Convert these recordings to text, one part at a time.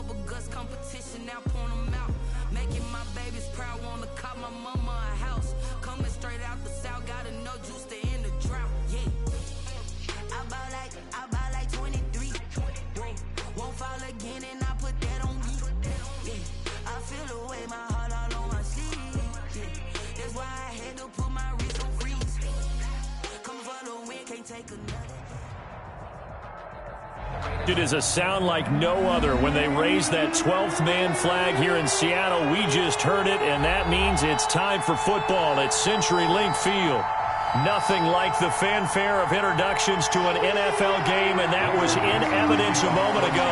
Bubba Gus competition, now point them out. Making my babies proud, wanna cop my mama a house. Coming straight out the south, gotta know juice to end the drought. Yeah. I bought like 23. Whoa. Won't fall again, and I put that on me. Yeah. I feel the way, my heart all on my sleeve. Yeah. That's why I had to put my wrist on freeze. Coming for the win, can't take another. It is a sound like no other when they raise that 12th man flag here in Seattle. We just heard it, and that means it's time for football at CenturyLink Field. Nothing like the fanfare of introductions to an NFL game, and that was in evidence a moment ago.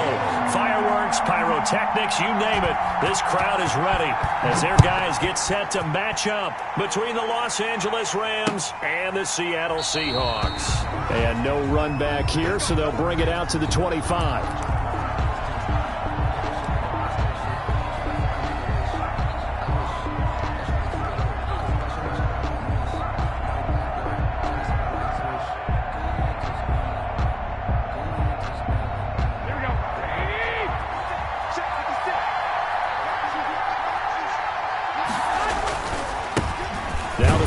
Fireworks, pyrotechnics, you name it. This crowd is ready as their guys get set to match up between the Los Angeles Rams and the Seattle Seahawks. And no run back here, so they'll bring it out to the 25.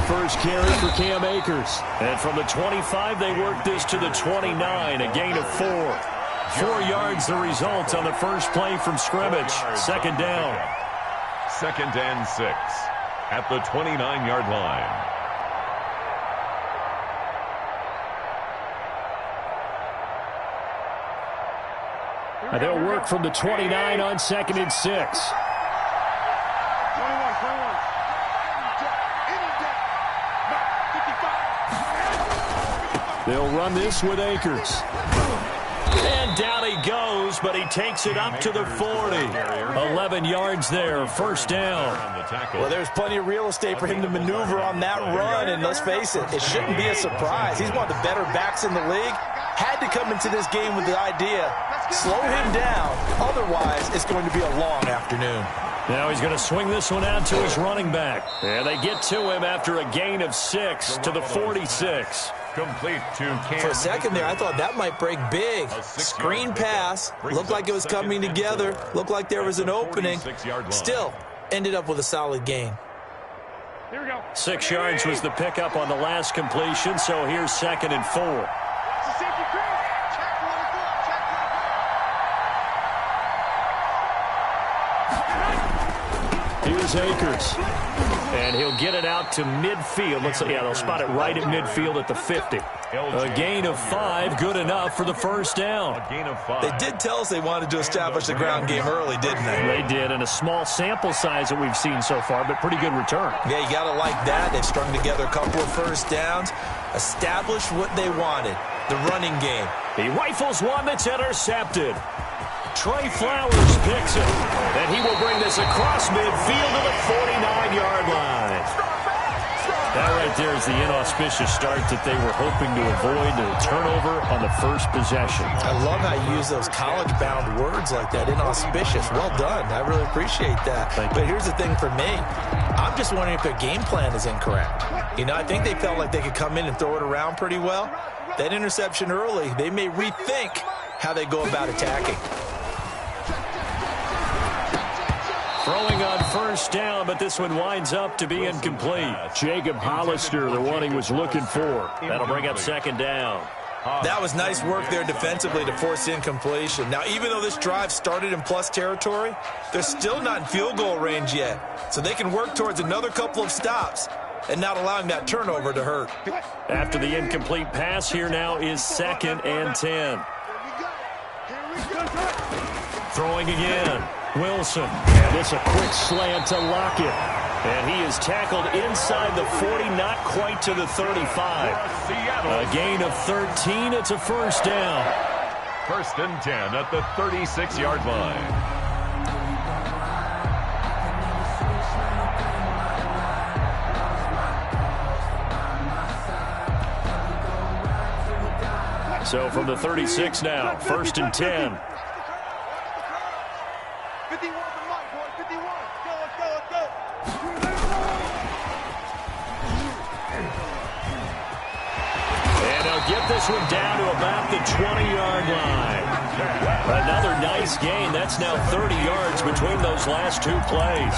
First carry for Cam Akers. And from the 25, they work this to the 29, a gain of 4. 4 yards the result on the first play from scrimmage. Second down. 2nd and 6 at the 29-yard line. And they'll work from the 29 on 2nd and 6. They'll run this with Akers. And down he goes, but he takes it up to the 40. 11 yards there, first down. Well, there's plenty of real estate for him to maneuver on that run, and let's face it, it shouldn't be a surprise. He's one of the better backs in the league. Had to come into this game with the idea, slow him down, otherwise it's going to be a long afternoon. Now he's going to swing this one out to his running back. And they get to him after a gain of 6 to the 46. Complete to Cam. For a second there, I thought that might break big. Screen pass. Looked like it was coming together. Looked like there was an opening. Still, ended up with a solid gain. 6 yards was the pickup on the last completion, so here's 2nd and 4. Here's Akers. And he'll get it out to midfield. Looks like, yeah, they'll spot it right at midfield at the 50. A gain of 5, good enough for the first down. They did tell us they wanted to establish the ground game early, didn't they? They did, and a small sample size that we've seen so far, but pretty good return. Yeah, you got to like that. They've strung together a couple of first downs, established what they wanted, the running game. He rifles one that's intercepted. Trey Flowers picks it, and he will bring this across midfield to the 49-yard line. That right there is the inauspicious start that they were hoping to avoid, the turnover on the first possession. I love how you use those college-bound words like that, inauspicious. Well done. I really appreciate that. But here's the thing for me. I'm just wondering if their game plan is incorrect. You know, I think they felt like they could come in and throw it around pretty well. That interception early, they may rethink how they go about attacking. Throwing on first down, but this one winds up to be incomplete. Jacob Hollister, the one he was looking for. That'll bring up 2nd down. That was nice work there defensively to force incompletion. Now, even though this drive started in plus territory, they're still not in field goal range yet. So they can work towards another couple of stops and not allowing that turnover to hurt. After the incomplete pass, here now is 2nd and 10. Throwing again. Wilson, and it's a quick slant to Lockett. And he is tackled inside the 40, not quite to the 35. A gain of 13, it's a first down. 1st and 10 at the 36-yard line. So from the 36 now, 1st and 10. 51 for Mike, boy. 51. Let's go. And they'll get this one down to about the 20-yard line. Another nice gain. That's now 30 yards between those last two plays.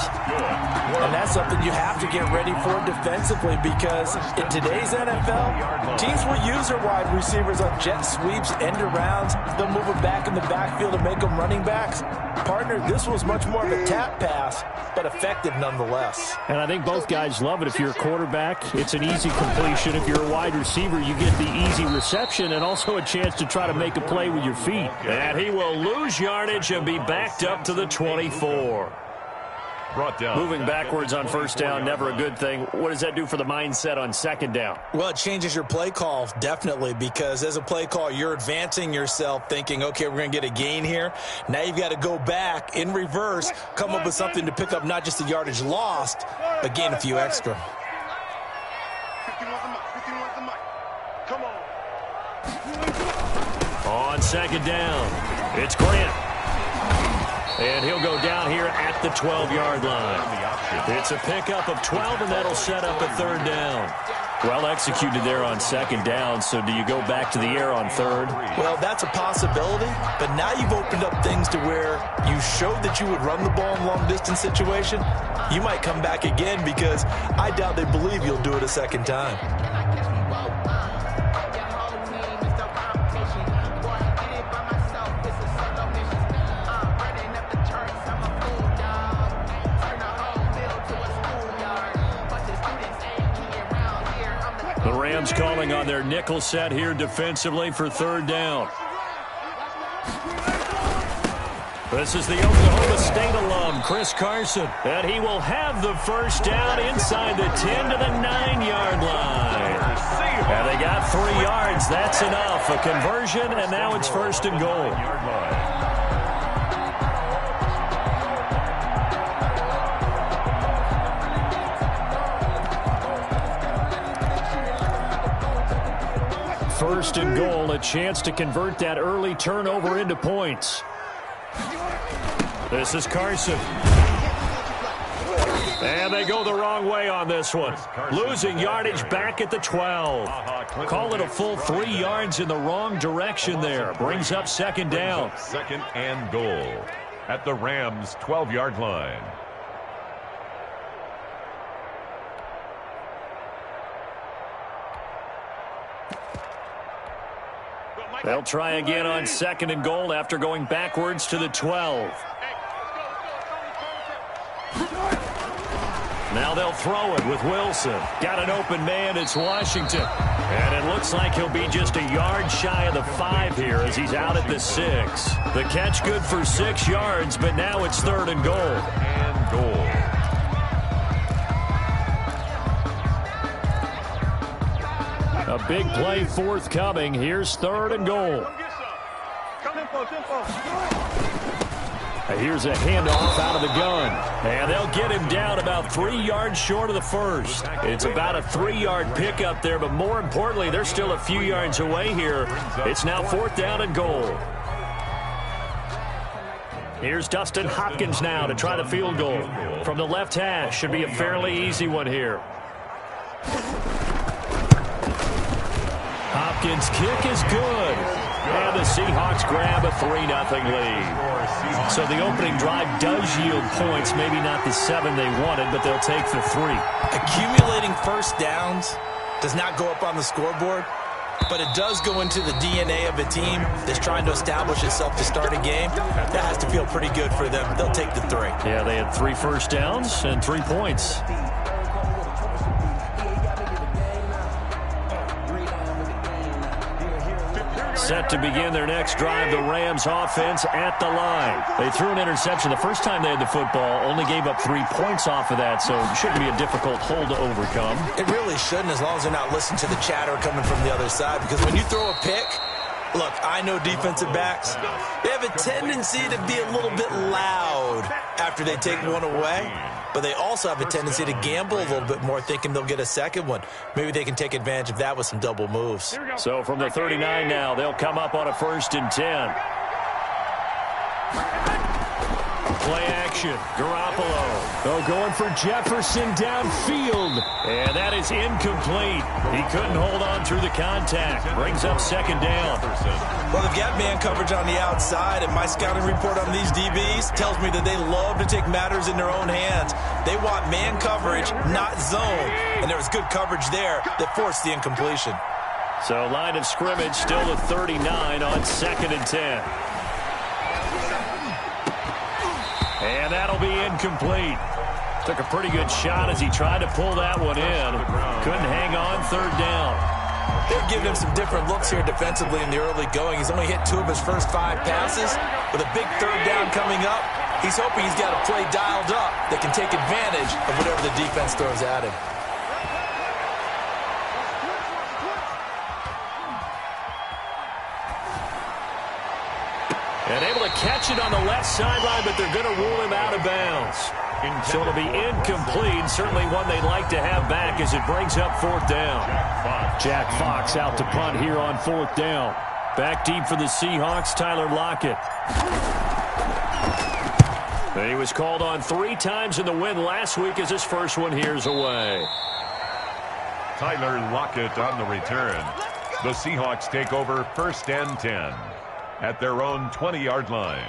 And that's something you have to get ready for defensively, because in today's NFL, teams will use their wide receivers on jet sweeps, end arounds. They'll move them back in the backfield to make them running backs. Partner, this was much more of a tap pass, but effective nonetheless. And I think both guys love it. If you're a quarterback, it's an easy completion. If you're a wide receiver, you get the easy reception and also a chance to try to make a play with your feet. And he will lose yardage and be backed up to the 24. Brought down. Moving backwards on first down, never a good thing. What does that do for the mindset on second down? Well, it changes your play call, definitely, because as a play call, you're advancing yourself thinking, okay, we're going to get a gain here. Now you've got to go back in reverse, come up with something to pick up not just the yardage lost, but gain a few extra. 15 on the mic. Come on. On second down, it's Grant. And he'll go down here at the 12-yard line. It's a pickup of 12, and that'll set up a third down. Well executed there on second down, so do you go back to the air on third? Well, that's a possibility, but now you've opened up things to where you showed that you would run the ball in long-distance situation. You might come back again, because I doubt they believe you'll do it a second time. The Rams calling on their nickel set here defensively for third down. This is the Oklahoma State alum, Chris Carson, and he will have the first down inside the 10 to the 9-yard line. And they got 3 yards. That's enough. A conversion, and now it's first and goal. First and goal, a chance to convert that early turnover into points. This is Carson. And they go the wrong way on this one. Losing yardage back at the 12. Call it a full 3 yards in the wrong direction there. Brings up second down. Second and goal at the Rams' 12-yard line. They'll try again on second and goal after going backwards to the 12. Now they'll throw it with Wilson. Got an open man. It's Washington. And it looks like he'll be just a yard shy of the 5 here as he's out at the 6. The catch good for 6 yards, but now it's third and goal. And goal. A big play forthcoming. Here's third and goal. Here's a handoff out of the gun. And they'll get him down about 3 yards short of the first. It's about a 3-yard pickup there, but more importantly, they're still a few yards away here. It's now fourth down and goal. Here's Dustin Hopkins now to try the field goal. From the left hash, should be a fairly easy one here. Hopkins' kick is good. And the Seahawks grab a 3-0 lead. So the opening drive does yield points. Maybe not the 7 they wanted, but they'll take the 3. Accumulating first downs does not go up on the scoreboard, but it does go into the DNA of a team that's trying to establish itself to start a game. That has to feel pretty good for them. They'll take the 3. Yeah, they had 3 first downs and 3 points. Set to begin their next drive, the Rams offense at the line. They threw an interception the first time they had the football, only gave up 3 points off of that, so it shouldn't be a difficult hole to overcome. It really shouldn't, as long as they're not listening to the chatter coming from the other side, because when you throw a pick, look, I know defensive backs, they have a tendency to be a little bit loud after they take one away, but they also have a tendency to gamble a little bit more, thinking they'll get a second one. Maybe they can take advantage of that with some double moves. So from the 39 now, they'll come up on a 1st and 10. play action. Garoppolo. Oh, going for Jefferson downfield. And that is incomplete. He couldn't hold on through the contact. Brings up second down. Well, they've got man coverage on the outside, and my scouting report on these DBs tells me that they love to take matters in their own hands. They want man coverage, not zone. And there was good coverage there that forced the incompletion. So line of scrimmage still to 39 on 2nd and 10. And that'll be incomplete. Took a pretty good shot as he tried to pull that one in. Couldn't hang on 3rd down. They've given him some different looks here defensively in the early going. He's only hit 2 of his first 5 passes. With a big 3rd down coming up, he's hoping he's got a play dialed up that can take advantage of whatever the defense throws at him. And able to catch it on the left sideline, but they're going to rule him out of bounds. So it'll be incomplete. Certainly one they'd like to have back as it brings up 4th down. Jack Fox out to punt here on 4th down. Back deep for the Seahawks, Tyler Lockett. He was called on 3 times in the win last week as his first one here's away. Tyler Lockett on the return. The Seahawks take over 1st and 10 at their own 20-yard line.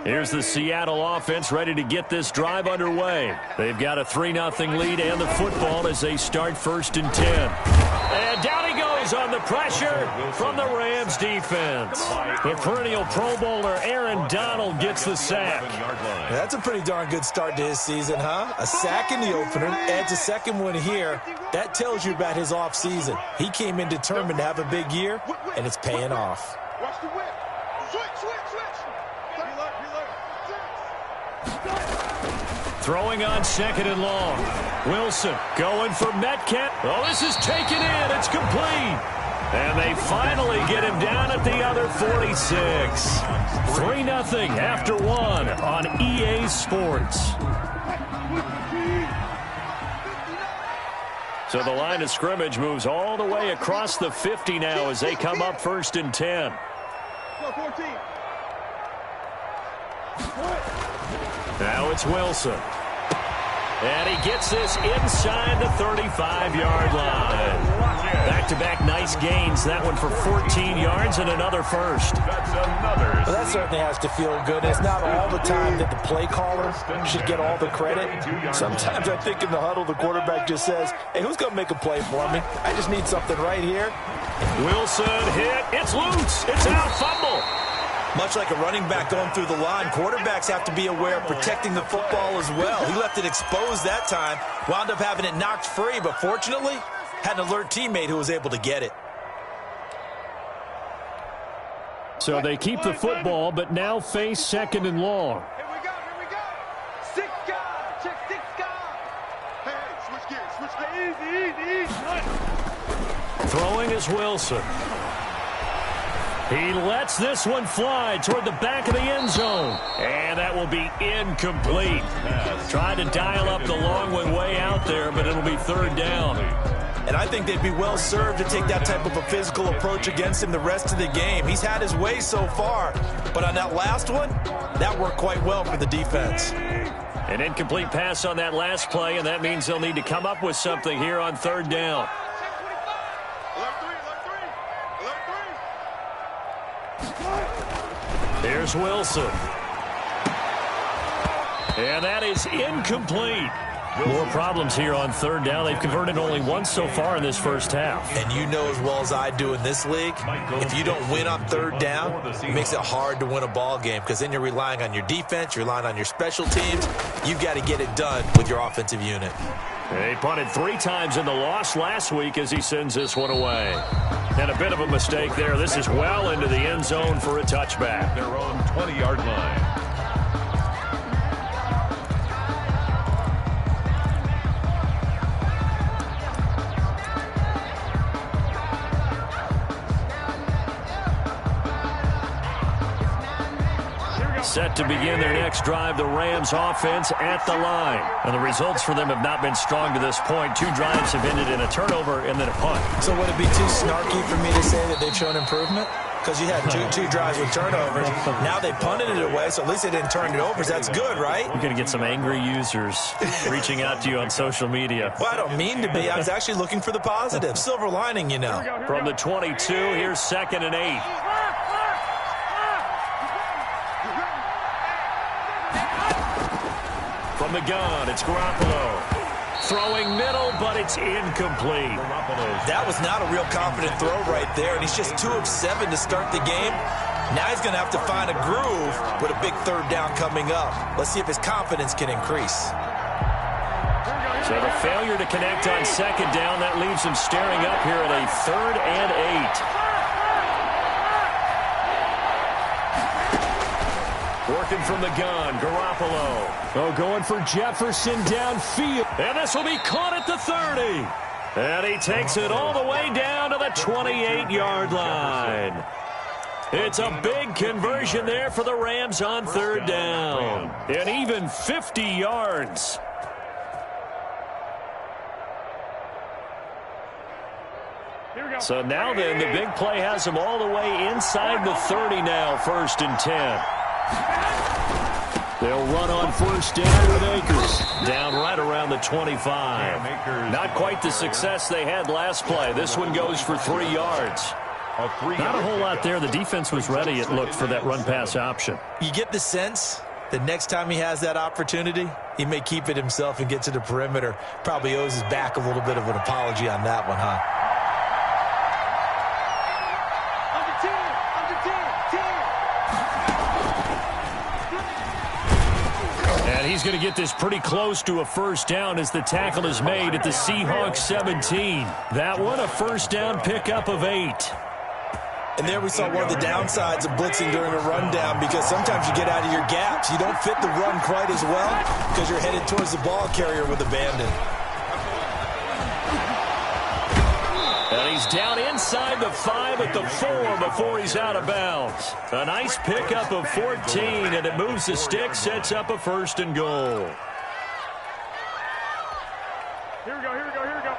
Here's the Seattle offense ready to get this drive underway. They've got a 3-0 lead and the football as they start 1st and 10. And down he goes on the pressure from the Rams defense. The perennial Pro Bowler Aaron Donald gets the sack. That's a pretty darn good start to his season, huh? A sack in the opener, adds a second one here. That tells you about his offseason. He came in determined to have a big year, and it's paying off. Watch the whip. Switch. Throwing on 2nd and long. Wilson going for Metcalf. Oh, this is taken in. It's complete. And they finally get him down at the other 46. 3-0 after 1 on EA Sports. So the line of scrimmage moves all the way across the 50 now as they come up 1st and 10. Now it's Wilson. And he gets this inside the 35-yard line. Back-to-back nice gains. That one for 14 yards and another first. That's another. Well, that certainly has to feel good. It's not all the time that the play caller should get all the credit. Sometimes I think in the huddle, the quarterback just says, hey, who's going to make a play for me? I just need something right here. Wilson hit. It's loose. It's out. Fumble. Much like a running back going through the line, quarterbacks have to be aware of protecting the football as well. He left it exposed that time, wound up having it knocked free, but fortunately, had an alert teammate who was able to get it. So they keep the football, but now face 2nd and long. Here we go. 6 guys. Check 6 guys. Hey, switch gears. Easy. Throwing is Wilson. He lets this one fly toward the back of the end zone. And that will be incomplete. Tried to dial up the long one way out there, but it'll be 3rd down. And I think they'd be well served to take that type of a physical approach against him the rest of the game. He's had his way so far, but on that last one, that worked quite well for the defense. An incomplete pass on that last play, and that means they'll need to come up with something here on 3rd down. Here's Wilson. And that is incomplete. More problems here on 3rd down. They've converted only once so far in this first half. And you know as well as I do in this league, if you don't win on 3rd down, it makes it hard to win a ball game because then you're relying on your defense, you're relying on your special teams. You've got to get it done with your offensive unit. He punted 3 times in the loss last week as he sends this one away. And a bit of a mistake there. This is well into the end zone for a touchback. Their own 20-yard line. set to begin their next drive. The Rams offense at the line. And the results for them have not been strong to this point. 2 drives have ended in a turnover and then a punt. So would it be too snarky for me to say that they've shown improvement? Because you had two drives with turnovers. Now they punted it away, so at least they didn't turn it over. That's good, right? You're going to get some angry users reaching out to you on social media. Well, I don't mean to be. I was actually looking for the positive. Silver lining, you know. From the 22, here's 2nd and 8. From the gun, it's Garoppolo. Throwing middle, but it's incomplete. That was not a real confident throw right there, and he's just 2 of 7 to start the game. Now he's going to have to find a groove with a big 3rd down coming up. Let's see if his confidence can increase. So the failure to connect on 2nd down, that leaves him staring up here at a 3rd and 8. Working from the gun, Garoppolo. Oh, going for Jefferson downfield. And this will be caught at the 30. And he takes it all the way down to the 28-yard line. It's a big conversion there for the Rams on 3rd down. And even 50 yards. So now then, the big play has them all the way inside the 30 now, 1st and 10. They'll run on 1st down with Akers. Down right around the 25. Not quite the success they had last play. This one goes for 3 yards. Not a whole lot there. The defense was ready, it looked, for that run-pass option. You get the sense that next time he has that opportunity, he may keep it himself and get to the perimeter. Probably owes his back a little bit of an apology on that one, huh? He's going to get this pretty close to a 1st down as the tackle is made at the Seahawks 17. That one, a 1st down pickup of 8. And there we saw one of the downsides of blitzing during a rundown, because sometimes you get out of your gaps. You don't fit the run quite as well because you're headed towards the ball carrier with abandon. And he's down inside the 5 at the 4 before he's out of bounds. A nice pickup of 14, and it moves the stick, sets up a 1st and goal. Here we go, here we go, here we go.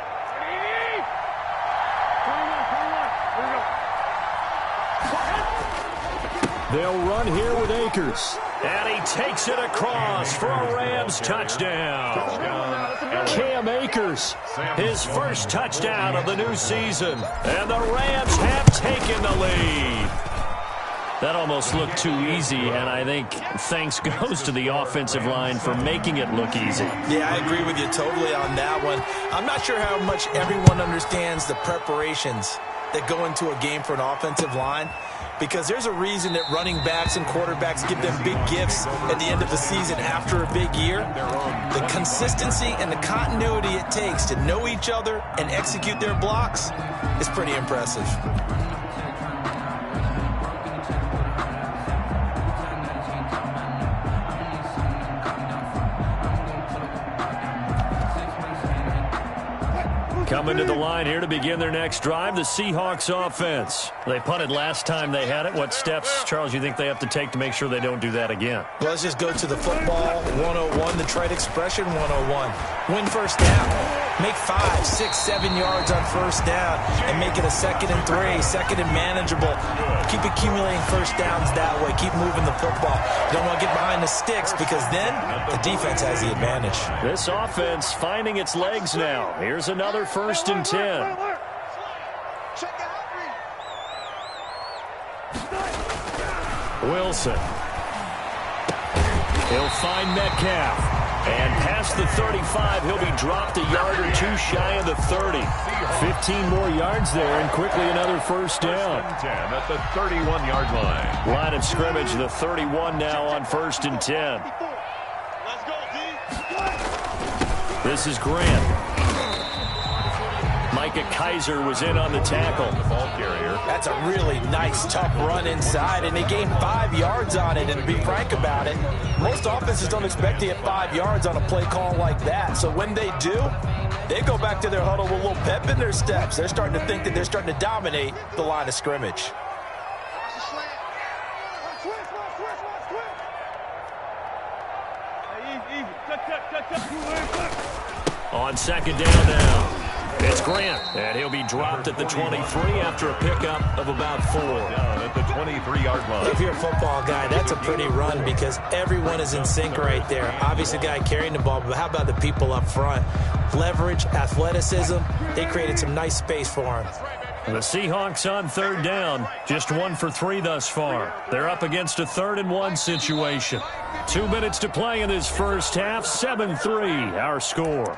21, They'll run here with Akers. And he takes it across for a Rams touchdown. Cam Akers, his first touchdown of the new season. And the Rams have taken the lead. That almost looked too easy, and I think thanks goes to the offensive line for making it look easy. Yeah, I agree with you totally on that one. I'm not sure how much everyone understands the preparations that go into a game for an offensive line, because there's a reason that running backs and quarterbacks give them big gifts at the end of the season after a big year. The consistency and the continuity it takes to know each other and execute their blocks is pretty impressive. Coming to the line here to begin their next drive, the Seahawks offense. They punted last time they had it. What steps, Charles, you think they have to take to make sure they don't do that again? Well, let's just go to the football 101, the trade expression 101. Win 1st down. Make 5, 6, 7 yards on 1st down and make it a 2nd and 3, 2nd and manageable. Keep accumulating 1st downs that way. Keep moving the football. You don't want to get behind the sticks, because then the defense has the advantage. This offense finding its legs now. Here's another 1st and 10. Wilson. He'll find Metcalf. And past the 35, he'll be dropped a yard or 2 shy of the 30. 15 more yards there, and quickly another 1st down. 10 at the 31-yard line. Line of scrimmage, the 31 now on 1st and 10. Let's go, D. This is Grant. Micah Kiser was in on the tackle. The ball carrier. That's a really nice, tough run inside, and they gained 5 yards on it. And to be frank about it, most offenses don't expect to get 5 yards on a play call like that. So when they do, they go back to their huddle with a little pep in their steps. They're starting to think that they're starting to dominate the line of scrimmage. On second down now, it's Grant, and he'll be dropped at the 23 after a pickup of about 4. Down at the 23-yard line. If you're a football guy, that's a pretty run because everyone is in sync right there. Obviously, the guy carrying the ball, but how about the people up front? Leverage, athleticism, they created some nice space for him. The Seahawks on third down, just 1 for 3 thus far. They're up against a 3rd-and-1 situation. 2 minutes to play in this first half, 7-3 our score.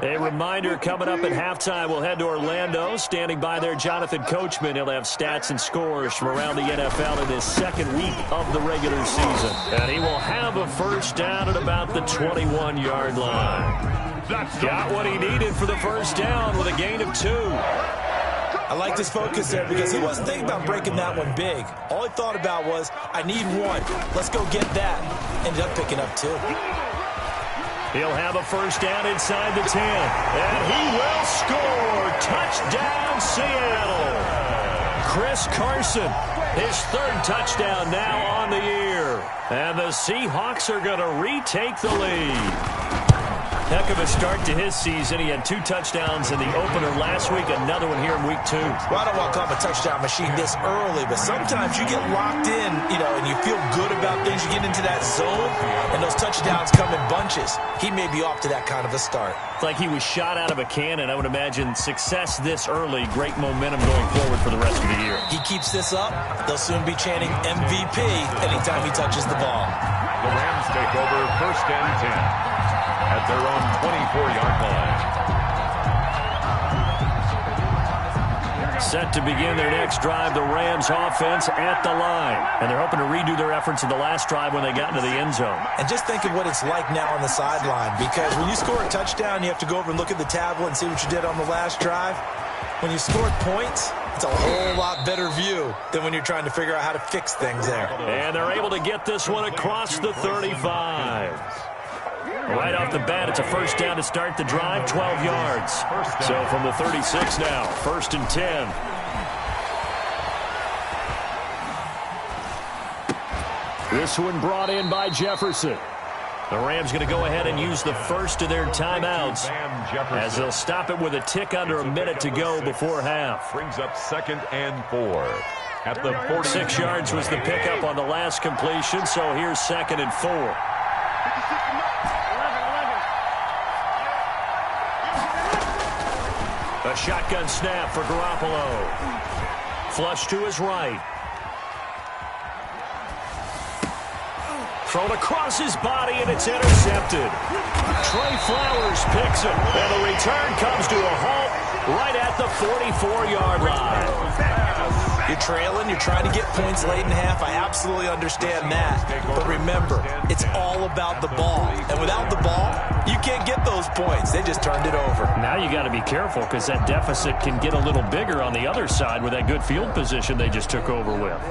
A reminder, coming up at halftime, we'll head to Orlando. Standing by there, Jonathan Coachman. He'll have stats and scores from around the NFL in his second week of the regular season. And he will have a first down at about the 21-yard line. Got what he needed for the first down with a gain of 2. I liked his focus there because he wasn't thinking about breaking that one big. All he thought about was, I need 1. Let's go get that. Ended up picking up 2. He'll have a first down inside the 10. And he will score. Touchdown, Seattle. Chris Carson, his 3rd touchdown now on the year. And the Seahawks are going to retake the lead. Heck of a start to his season. He had 2 touchdowns in the opener last week, another one here in week 2. Well, I don't want to call him a touchdown machine this early, but sometimes you get locked in, and you feel good about things. You get into that zone, and those touchdowns come in bunches. He may be off to that kind of a start. It's like he was shot out of a cannon. I would imagine success this early, great momentum going forward for the rest of the year. He keeps this up, they'll soon be chanting MVP anytime he touches the ball. The Rams take over first and 10 at their own 24-yard line. Set to begin their next drive, the Rams offense at the line. And they're hoping to redo their efforts in the last drive when they got into the end zone. And just think of what it's like now on the sideline, because when you score a touchdown, you have to go over and look at the tablet and see what you did on the last drive. When you scored points, it's a whole lot better view than when you're trying to figure out how to fix things there. And they're able to get this one across the 35. Right off the bat, it's a first down to start the drive, 12 yards. So from the 36 now, 1st and 10. This one brought in by Jefferson. The Rams going to go ahead and use the first of their timeouts as they'll stop it with a tick under a minute to go before half. Brings up 2nd and 4 at the 46 yards was the pickup on the last completion, so here's 2nd and 4. A shotgun snap for Garoppolo. Flush to his right. Thrown across his body, and it's intercepted. Trey Flowers picks it, and the return comes to a halt right at the 44-yard line. You're trailing, you're trying to get points late in half. I absolutely understand that. But remember, it's all about the ball. And without the ball, you can't get those points. They just turned it over. Now you got to be careful because that deficit can get a little bigger on the other side with that good field position they just took over with.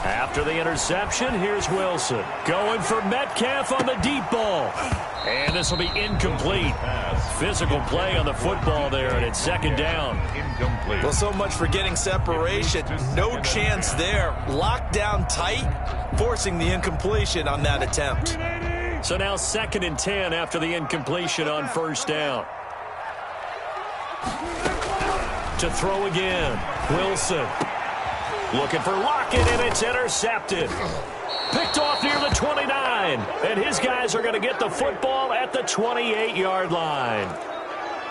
After the interception, here's Wilson. Going for Metcalf on the deep ball. And this will be incomplete. Physical play on the football there, and it's 2nd down. Incomplete. Well, so much for getting separation. No chance there. Locked down tight, forcing the incompletion on that attempt. So now 2nd and 10 after the incompletion on first down. To throw again, Wilson. Looking for Lockett, and it's intercepted. Picked off near the 29, and his guys are going to get the football at the 28-yard line.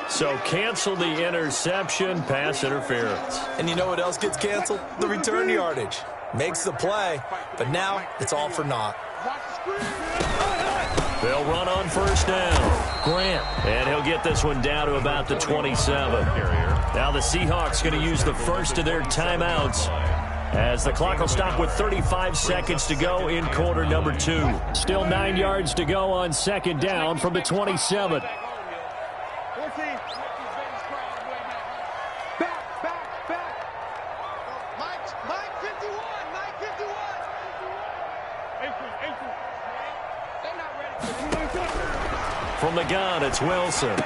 So cancel the interception, pass interference. And you know what else gets canceled? The return yardage. Makes the play, but now it's all for naught. They'll run on first down. Grant, and he'll get this one down to about the 27. Now the Seahawks going to use the first of their timeouts as the clock will stop with 35 seconds to go in quarter number 2. Still 9 yards to go on 2nd down from the 27. From the gun, it's Wilson.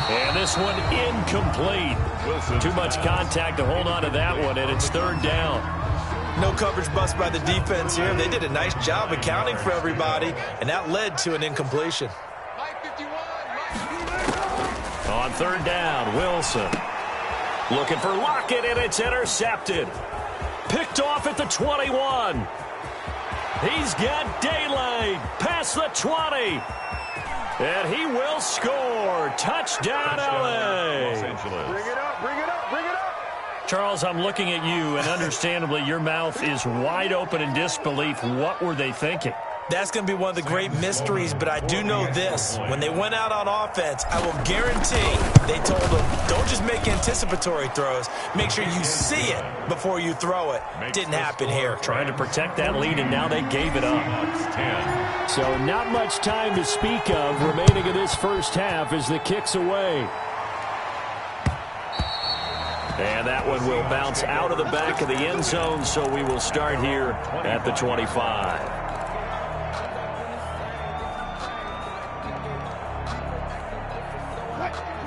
And this one incomplete. Too much contact to hold on to that one, and it's third down. No coverage bust by the defense here. They did a nice job accounting for everybody, and that led to an incompletion. On third down, Wilson. Looking for Lockett, and it's intercepted. Picked off at the 21. He's got daylight past the 20. And he will score. Touchdown, LA. Los Angeles. Bring it up, bring it up, bring it up. Charles, I'm looking at you, and understandably, your mouth is wide open in disbelief. What were they thinking? That's going to be one of the great mysteries, but I do know this. When they went out on offense, I will guarantee they told them, don't just make anticipatory throws. Make sure you see it before you throw it. Didn't happen here. Trying to protect that lead, and now they gave it up. 10. So not much time to speak of remaining in this first half as the kick's away. And that one will bounce out of the back of the end zone, so we will start here at the 25.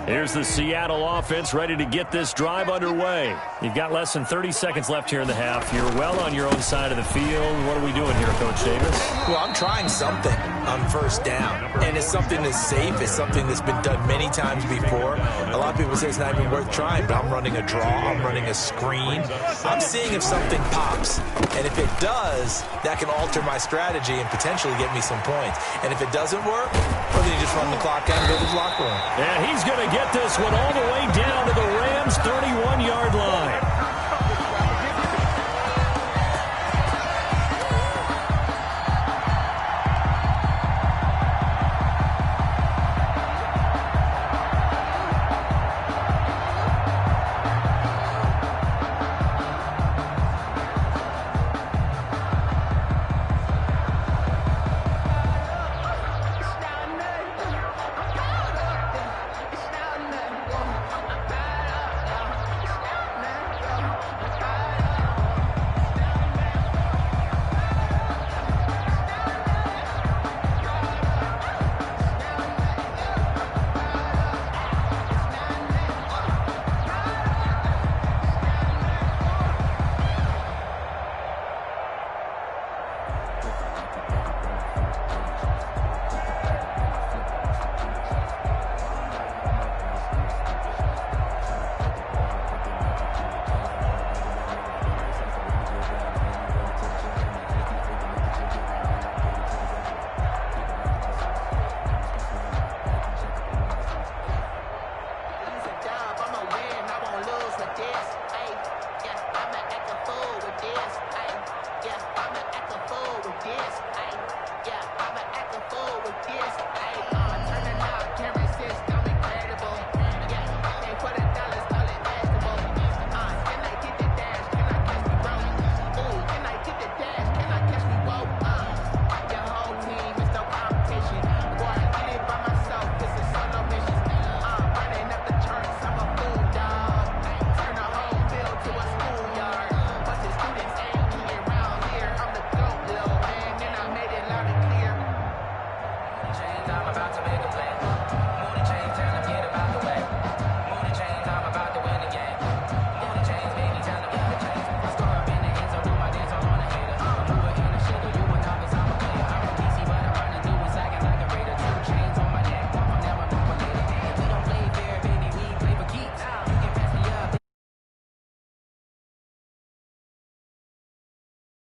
Here's the Seattle offense ready to get this drive underway. You've got less than 30 seconds left here in the half. You're well on your own side of the field. What are we doing here, Coach Davis? Well, I'm trying something on first down, and it's something that's safe. It's something that's been done many times before. A lot of people say it's not even worth trying, but I'm running a draw. I'm running a screen. I'm seeing if something pops, and if it does, that can alter my strategy and potentially get me some points. And if it doesn't work, well, then you just run the clock out and go to the locker room. And he's going to get this one all the way down to the Rams' 31-yard line.